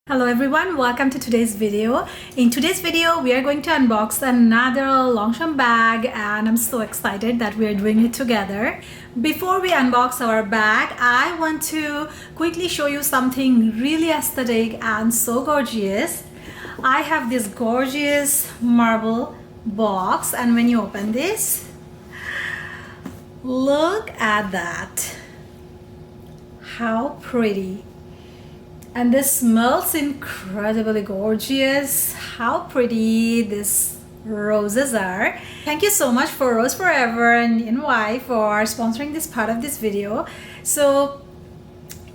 Hello everyone, welcome to today's video. In today's video, we are going to unbox another Longchamp bag and I'm so excited that we are doing it together. Before we unbox our bag, I want to quickly show you something really aesthetic and so gorgeous. I have this gorgeous marble box and when you open this, look at that. How pretty. And this smells incredibly gorgeous. How pretty these roses are. Thank you so much for Rose Forever and NY for sponsoring this part of this video. So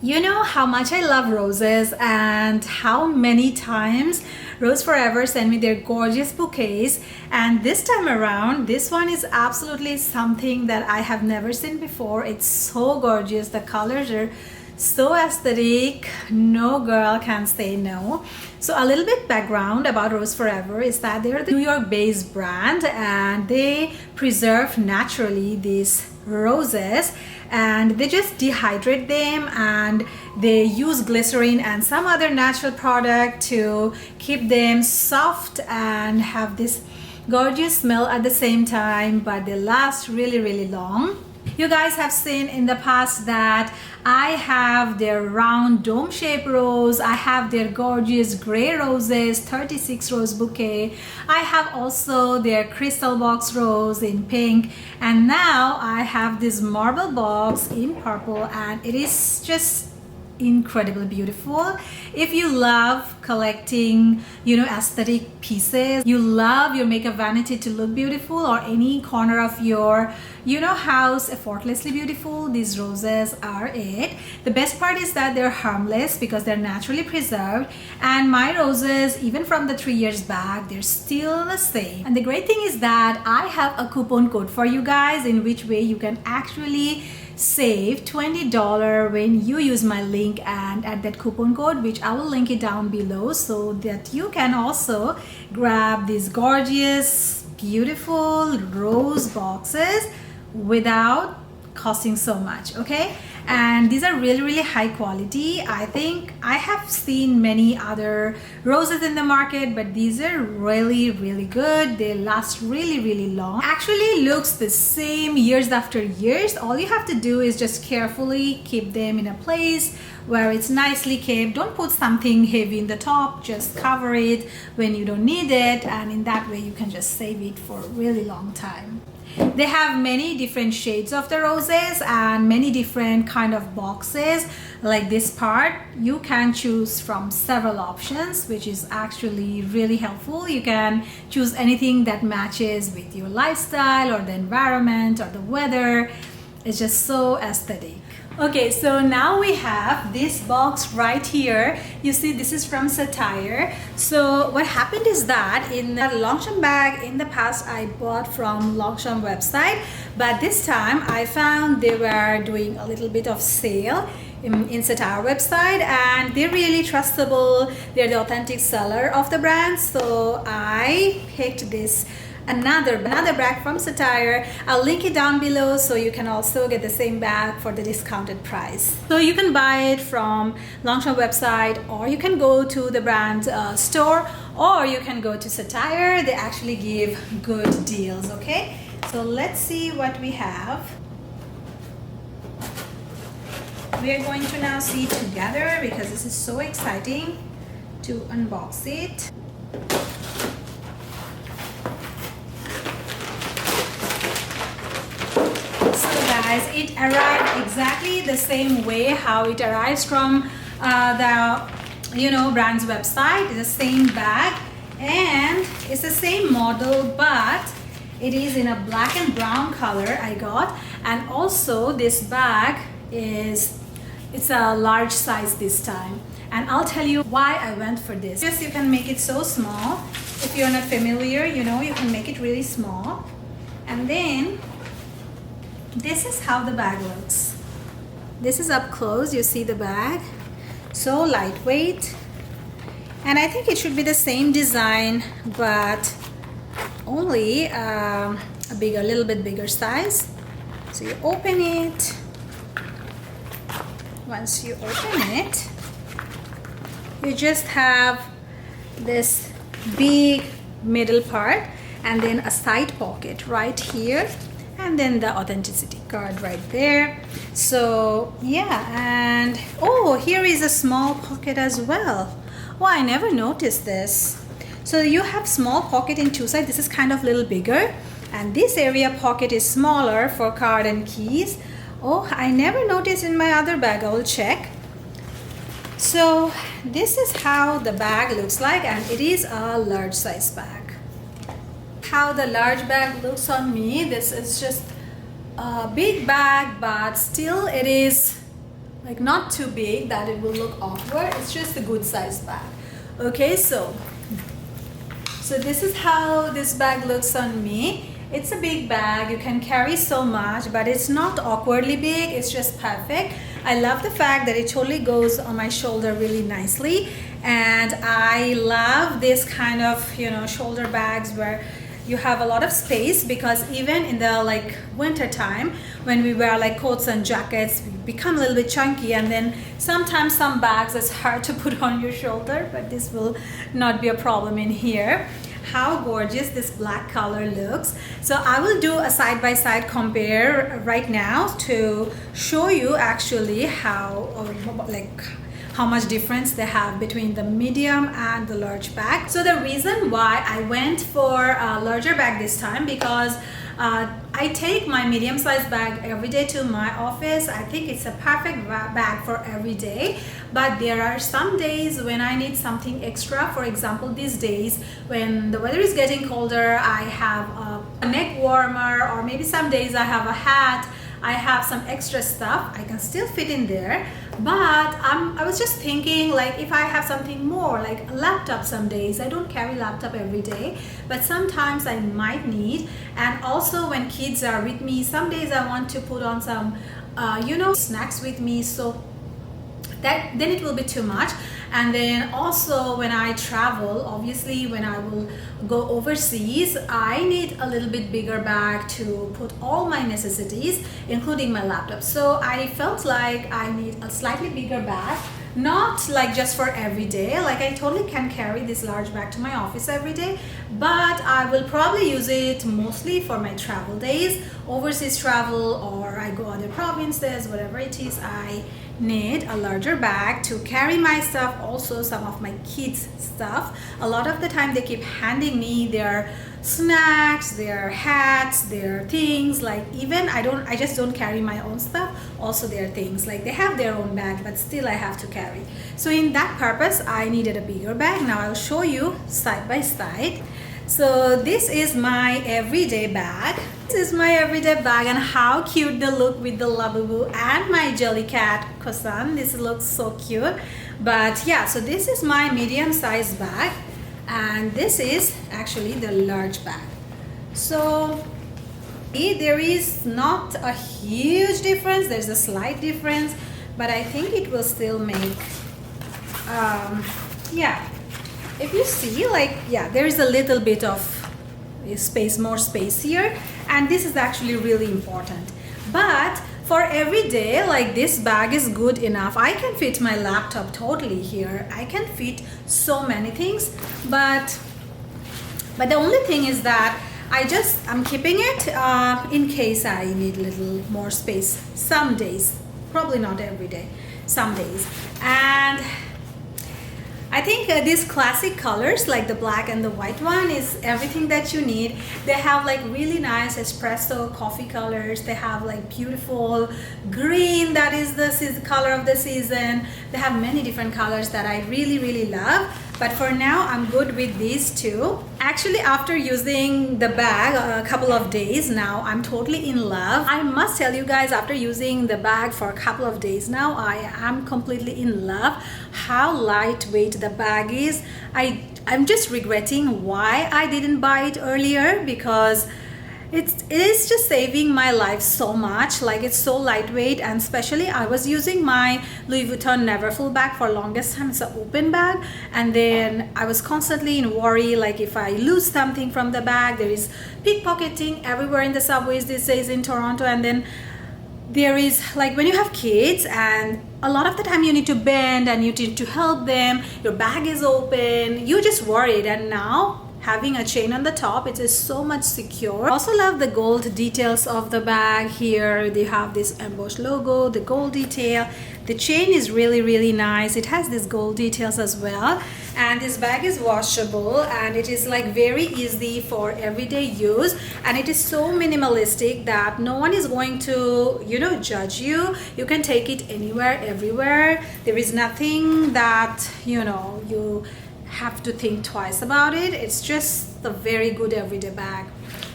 you know how much I love roses and how many times Rose Forever sent me their gorgeous bouquets, and this time around this one is absolutely something that I have never seen before. It's so gorgeous. The colors are so aesthetic, no girl can say no. So a little bit background about Rose Forever is that they're the New York based brand and they preserve naturally these roses and they just dehydrate them and they use glycerin and some other natural product to keep them soft and have this gorgeous smell at the same time, but they last really long. You guys have seen in the past that I have their round dome-shaped rose, I have their gorgeous gray roses, 36 rose bouquet, I have also their crystal box rose in pink, and now I have this marble box in purple, and it is just incredibly beautiful. If you love collecting, aesthetic pieces, you love your makeup vanity to look beautiful, or any corner of your house effortlessly beautiful, these roses are it. The best part is that they're harmless because they're naturally preserved, and my roses, even from the 3 years back, they're still the same. And the great thing is that I have a coupon code for you guys in which way you can actually save $20 when you use my link and add that coupon code, which I will link it down below, so that you can also grab these gorgeous beautiful rose boxes without costing so much. Okay, and these are really high quality. I think I have seen many other roses in the market, but these are really good. They last really long. Actually looks the same years after years. All you have to do is just carefully keep them in a place where it's nicely kept. Don't put something heavy in the top, just cover it when you don't need it, and in that way you can just save it for a really long time. They have many different shades of the roses and many different kind of boxes. Like this part, you can choose from several options, which is actually really helpful. You can choose anything that matches with your lifestyle or the environment or the weather. It's just so aesthetic. Okay, so now we have this box right here. You see, this is from Satire. So what happened is that in the Longchamp bag in the past I bought from Longchamp website, but this time I found they were doing a little bit of sale in Satire website, and they're really trustable. They're the authentic seller of the brand, so I picked this another bag from Satire. I'll link it down below so you can also get the same bag for the discounted price. So you can buy it from Longchamp website, or you can go to the brand store, or you can go to Satire. They actually give good deals. Okay, so let's see what we have. We are going to now see it together because this is so exciting to unbox it. Guys, it arrived exactly the same way how it arrives from the brand's website. It's the same bag and it's the same model, but it is in a black and brown color I got, and also this bag it's a large size this time, and I'll tell you why I went for this. Yes, you can make it so small. If you're not familiar, you can make it really small, and then this is how the bag looks. This is up close. You see the bag, so lightweight, and I think it should be the same design but only a little bit bigger size. So you open it. Once you open it, you just have this big middle part and then a side pocket right here, and then the authenticity card right there. So yeah, and oh, here is a small pocket as well. Oh, I never noticed this. So you have small pocket in two sides. This is kind of a little bigger, and this area pocket is smaller for card and keys. Oh, I never noticed in my other bag. I will check. So this is how the bag looks like, and it is a large size bag. How the large bag looks on me, this is just a big bag, but still it is like not too big that it will look awkward. It's just a good size bag. Okay, so this is how this bag looks on me. It's a big bag, you can carry so much, but it's not awkwardly big, it's just perfect. I love the fact that it totally goes on my shoulder really nicely, and I love this kind of, you know, shoulder bags where you have a lot of space, because even in the like winter time when we wear like coats and jackets, we become a little bit chunky, and then sometimes some bags it's hard to put on your shoulder, but this will not be a problem in here. How gorgeous this black color looks. So I will do a side-by-side compare right now to show you actually how much difference they have between the medium and the large bag. So the reason why I went for a larger bag this time, because I take my medium-sized bag every day to my office. I think it's a perfect bag for every day, but there are some days when I need something extra. For example, these days when the weather is getting colder, I have a neck warmer, or maybe some days I have a hat, I have some extra stuff. I can still fit in there, but I was just thinking, like, if I have something more, like a laptop some days. I don't carry laptop every day, but sometimes I might need. And also when kids are with me, some days I want to put on some snacks with me, so that then it will be too much. And then also when I travel, obviously when I will go overseas, I need a little bit bigger bag to put all my necessities, including my laptop. So I felt like I need a slightly bigger bag, not like just for every day. Like I totally can carry this large bag to my office every day, but I will probably use it mostly for my travel days, overseas travel, or I go other provinces, whatever it is. I need a larger bag to carry my stuff, also some of my kids stuff. A lot of the time they keep handing me their snacks, their hats, their things. Like even I just don't carry my own stuff, also their things, like they have their own bag, but still I have to carry. So in that purpose I needed a bigger bag. Now I'll show you side by side. So this is my everyday bag. This is my everyday bag, and how cute the look with the Labubu and my Jellycat Kosan. This looks so cute. But yeah, so this is my medium size bag, and this is actually the large bag. So there is not a huge difference. There's a slight difference, but I think it will still make yeah, if you see, like, yeah, there is a little bit of space, more space here, and this is actually really important. But for every day, like, this bag is good enough. I can fit my laptop totally here. I can fit so many things, but the only thing is that I'm keeping it in case I need a little more space some days, probably not every day, some days. And I think these classic colors, like the black and the white one, is everything that you need. They have like really nice espresso coffee colors. They have like beautiful green, that is the color of the season. They have many different colors that I really, really love. But for now, I'm good with these two. Actually, after using the bag a couple of days now, I'm totally in love. I must tell you guys, after using the bag for a couple of days now, I am completely in love how lightweight the bag is. I'm just regretting why I didn't buy it earlier, because it is just saving my life so much. Like, it's so lightweight, and especially I was using my Louis Vuitton Neverfull bag for longest time. It's an open bag, and then I was constantly in worry, like if I lose something from the bag. There is pickpocketing everywhere in the subways these days in Toronto, and then there is, like, when you have kids and a lot of the time you need to bend and you need to help them, your bag is open, you're just worried. And now having a chain on the top, it is so much secure. I also love the gold details of the bag. Here they have this embossed logo, the gold detail. The chain is really nice. It has these gold details as well, and this bag is washable, and it is like very easy for everyday use, and it is so minimalistic that no one is going to, you know, judge you. You can take it anywhere, everywhere. There is nothing that, you know, you have to think twice about it. It's just a very good everyday bag.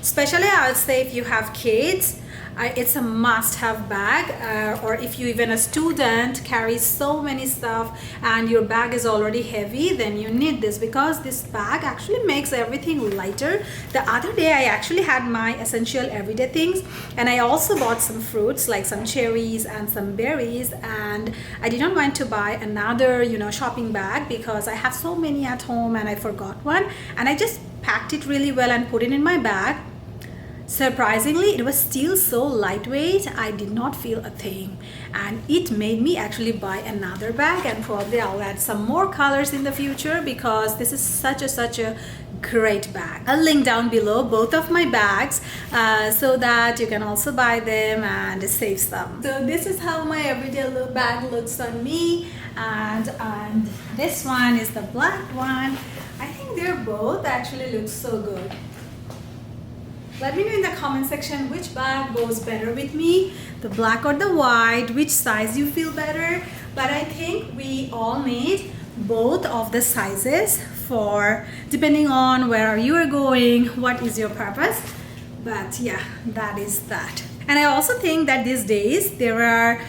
Especially I would say if you have kids, it's a must-have bag, or if you even a student carries so many stuff and your bag is already heavy, then you need this, because this bag actually makes everything lighter. The other day I actually had my essential everyday things, and I also bought some fruits like some cherries and some berries, and I didn't want to buy another, you know, shopping bag because I have so many at home and I forgot one, and I just packed it really well and put it in my bag. Surprisingly, it was still so lightweight. I did not feel a thing, and it made me actually buy another bag, and probably I'll add some more colors in the future because this is such a great bag. I'll link down below both of my bags so that you can also buy them and save some. So this is how my everyday bag looks on me, and this one is the black one. I think they're both actually look so good. Let me know in the comment section which bag goes better with me, the black or the white, which size you feel better. But I think we all need both of the sizes for depending on where you are going, what is your purpose. But yeah, that is that. And I also think that these days there are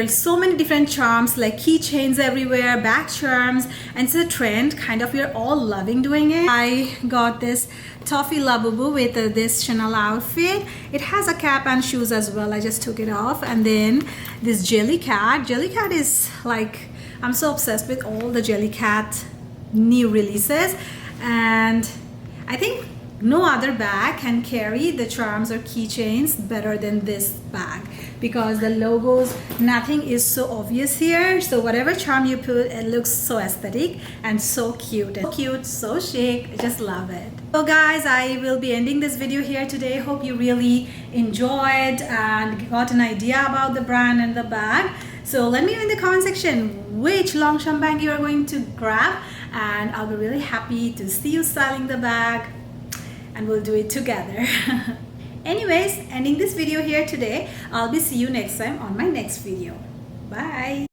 so many different charms, like keychains everywhere, bag charms, and it's a trend. Kind of, we're all loving doing it. I got this Toffee Labubu with this Chanel outfit. It has a cap and shoes as well. I just took it off. And then this Jellycat. Jellycat is like, I'm so obsessed with all the Jellycat new releases, and I think no other bag can carry the charms or keychains better than this bag, because the logos, nothing is so obvious here. So whatever charm you put, it looks so aesthetic and so cute. So cute, so chic. I just love it. So guys, I will be ending this video here today. Hope you really enjoyed and got an idea about the brand and the bag. So let me know in the comment section which Longchamp bag you are going to grab, and I'll be really happy to see you styling the bag, and we'll do it together. Anyways, ending this video here today. I'll be see you next time on my next video. Bye.